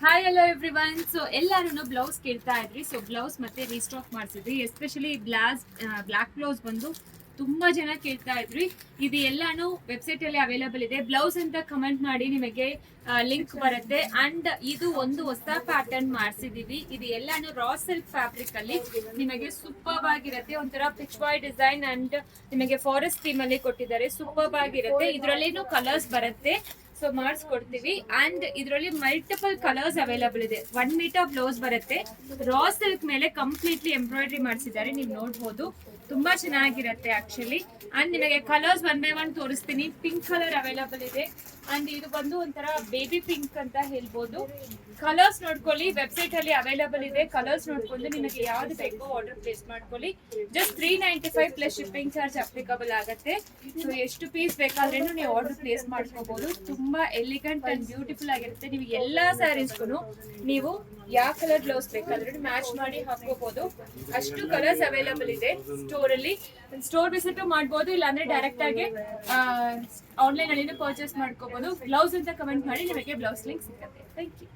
Hi hello everyone. So ಎಲ್ಲರೂ blouse ಕೇಳ್ತಾ ಇದ್ರಿ. ಸೊ ಬ್ಲೌಸ್ ಮತ್ತೆ ರೀಸ್ಟಾಕ್ ಮಾಡಿಸಿದ್ರಿ. ಎಸ್ಪೆಷಲಿ ಬ್ಲಾಕ್ ಬ್ಲೌಸ್ ಬಂದು ತುಂಬಾ ಜನ ಕೇಳ್ತಾ ಇದ್ರಿ. ಇದು ಎಲ್ಲಾನು ವೆಬ್ಸೈಟ್ ಅಲ್ಲಿ ಅವೈಲೇಬಲ್ ಇದೆ. ಬ್ಲೌಸ್ ಅಂತ ಕಮೆಂಟ್ ಮಾಡಿ, ನಿಮಗೆ ಲಿಂಕ್ ಬರುತ್ತೆ. ಅಂಡ್ ಇದು ಒಂದು ಹೊಸ ಪ್ಯಾಟರ್ನ್ ಮಾಡಿಸಿದೀವಿ. ಇದು ಎಲ್ಲಾನು ರಾ ಸಿಲ್ಕ್ ಫ್ಯಾಬ್ರಿಕ್ ಅಲ್ಲಿ ನಿಮಗೆ ಸೂಪರ್ ಆಗಿರುತ್ತೆ. ಒಂಥರ ಪಿಚ್ ಬಾಯ್ ಡಿಸೈನ್ ಅಂಡ್ ನಿಮಗೆ ಫಾರೆಸ್ಟ್ ಥೀಮ್ ಅಲ್ಲಿ ಕೊಟ್ಟಿದ್ದಾರೆ. ಸೂಪರ್ ಆಗಿರುತ್ತೆ. ಇದರಲ್ಲೇನು ಕಲರ್ಸ್ ಬರುತ್ತೆ. ಸೊ ಮಾಡಿಸ್ಕೊಡ್ತೀವಿ. ಅಂಡ್ ಇದರಲ್ಲಿ ಮಲ್ಟಿಪಲ್ ಕಲರ್ಸ್ ಅವೈಲಬಲ್ ಇದೆ. 1 ಮೀಟರ್ ಬ್ಲೌಸ್ ಬರುತ್ತೆ. ರಾ ಸಿಲ್ಕ್ ಮೇಲೆ ಕಂಪ್ಲೀಟ್ಲಿ ಎಂಬ್ರಾಯ್ಡ್ರಿ ಮಾಡಿಸಿದ್ದಾರೆ, ನೀವು ನೋಡ್ಬೋದು. ತುಂಬಾ ಚೆನ್ನಾಗಿರುತ್ತೆ ಆಕ್ಚುಲಿ. ಅಂಡ್ ನಿಮಗೆ ಕಲರ್ಸ್ 1 by 1 ತೋರಿಸ್ತೀನಿ. ಪಿಂಕ್ ಕಲರ್ ಅವೈಲಬಲ್ ಇದೆ. ಅಂಡ್ ಇದು ಬಂದು ಒಂಥರ ಬೇಬಿ ಪಿಂಕ್ ಅಂತ ಹೇಳ್ಬೋದು. ಕಲರ್ಸ್ ನೋಡ್ಕೊಳ್ಳಿ, ವೆಬ್ಸೈಟ್ ಅಲ್ಲಿ ಅವೈಲಬಲ್ ಇದೆ. ಕಲರ್ಸ್ ನೋಡ್ಕೊಂಡು ನಿಮಗೆ ಯಾವ್ದು ಬೇಕೋ ಆರ್ಡರ್ ಪ್ಲೇಸ್ ಮಾಡ್ಕೊಳ್ಳಿ. Just 395 plus shipping charge applicable ಆಗುತ್ತೆ. ಸೊ ಎಷ್ಟು ಪೀಸ್ ಬೇಕಾದ್ರೂ ನೀವು ಆರ್ಡರ್ ಪ್ಲೇಸ್ ಮಾಡ್ಕೋಬಹುದು. ತುಂಬಾ ಎಲಿಗೆಂಟ್ ಅಂಡ್ ಬ್ಯೂಟಿಫುಲ್ ಆಗಿರುತ್ತೆ. ನೀವು ಎಲ್ಲಾ ಸ್ಯಾರೀಸ್ಗೂ ನೀವು ಯಾವ ಕಲರ್ ಬ್ಲೌಸ್ ಬೇಕಾದ್ರೂ ಮ್ಯಾಚ್ ಮಾಡಿ ಹಾಕೋಬಹುದು. ಅಷ್ಟು ಕಲರ್ಸ್ ಅವೈಲಬಲ್ ಇದೆ ಸ್ಟೋರ್ ಅಲ್ಲಿ. ಸ್ಟೋರ್ ವಿಸಿಟ್ ಮಾಡಬಹುದು, ಇಲ್ಲಾಂದ್ರೆ ಡೈರೆಕ್ಟ್ ಆಗಿ ಆನ್ಲೈನ್ ಅಲ್ಲಿ ಪರ್ಚೇಸ್ ಮಾಡ್ಕೋಬಹುದು. ಬ್ಲೌಸ್ ಅಂತ ಕಮೆಂಟ್ ಮಾಡಿ, ನಿಮಗೆ ಬ್ಲೌಸ್ ಲಿಂಕ್ ಸಿಗುತ್ತೆ. Thank you.